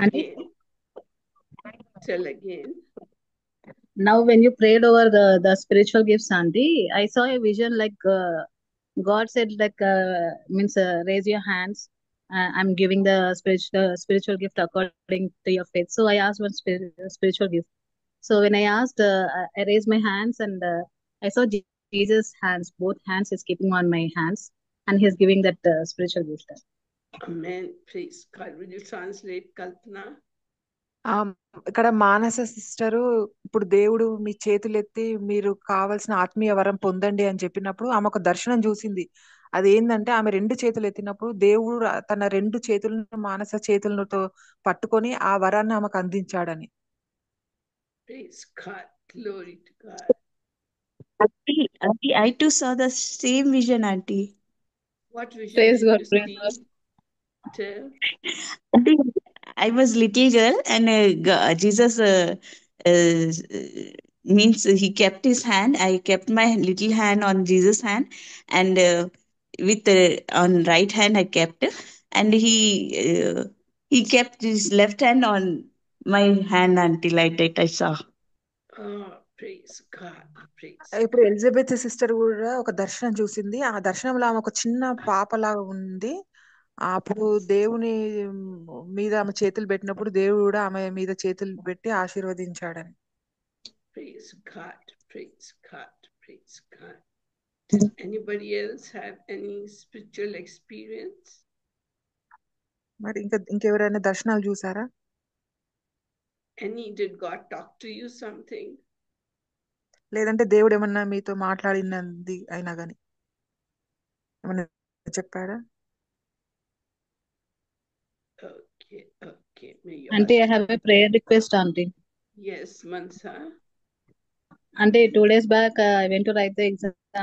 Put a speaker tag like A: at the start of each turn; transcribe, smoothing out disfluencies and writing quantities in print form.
A: And
B: again. Tell again.
A: now, when you prayed over the spiritual gifts, Auntie, I saw a vision like God said, like means raise your hands. I'm giving the spiritual gift according to your faith. So I asked one spiritual gift. So when I asked, I raised my hands and I saw Jesus' hands. Both hands is keeping on my hands, and He's giving that spiritual gift.
B: Amen. Praise God. Will you translate, Kalpana?
C: ఆ ఇక్కడ మానస sister ఇప్పుడు దేవుడు మీ చేతులెత్తి మీరు కావాల్సిన ఆత్మీయ వరం పొందండి అని చెప్పినప్పుడు ఆమె ఒక దర్శనం చూసింది. అదేంటంటే ఆమె 2 చేతులు ఎత్తినప్పుడు దేవుడు తన 2 చేతులను మానస చేతులతో పట్టుకొని ఆ వరాన్ని ఆమెకు అందించాడని.
B: Praise God. Glory to God.
D: Auntie, I too saw the same vision, Auntie.
B: What vision
A: Praise
B: did
A: God,
B: you
A: praise
B: see?
A: God.
B: Tell.
D: Auntie, I was little girl and Jesus uh, means he kept his hand. I kept my little hand on Jesus' hand, and with on right hand I kept, and he kept his left hand on my hand until I saw.
B: Oh, praise God. Praise
C: ఇప్పుడు
B: God.
C: Elizabeth sister కూడా ఒక దర్శనం చూసింది. ఆ దర్శనంలో ఆమె ఒక చిన్న పాపలాగా ఉంది. అప్పుడు దేవుని మీద ఆమె చేతులు పెట్టినప్పుడు దేవుడు కూడా ఆమె మీద చేతులు పెట్టి ఆశీర్వదించాడని.
B: Praise God. Praise God. Praise God. Did anybody else have any spiritual experience?
C: మరి ఇంకెవరైనా దర్శనాలు చూసారా?
B: Did God talk to you something?
C: లేదంటే దేవుడు ఏమన్నా మీతో మాట్లాడినది అయినా గాని ఏమన్నా చెప్పాడా?
B: Okay.
A: Auntie, I have a prayer request, Auntie.
B: Yes, Mansa.
A: Auntie, 2 days back, I went to write the exam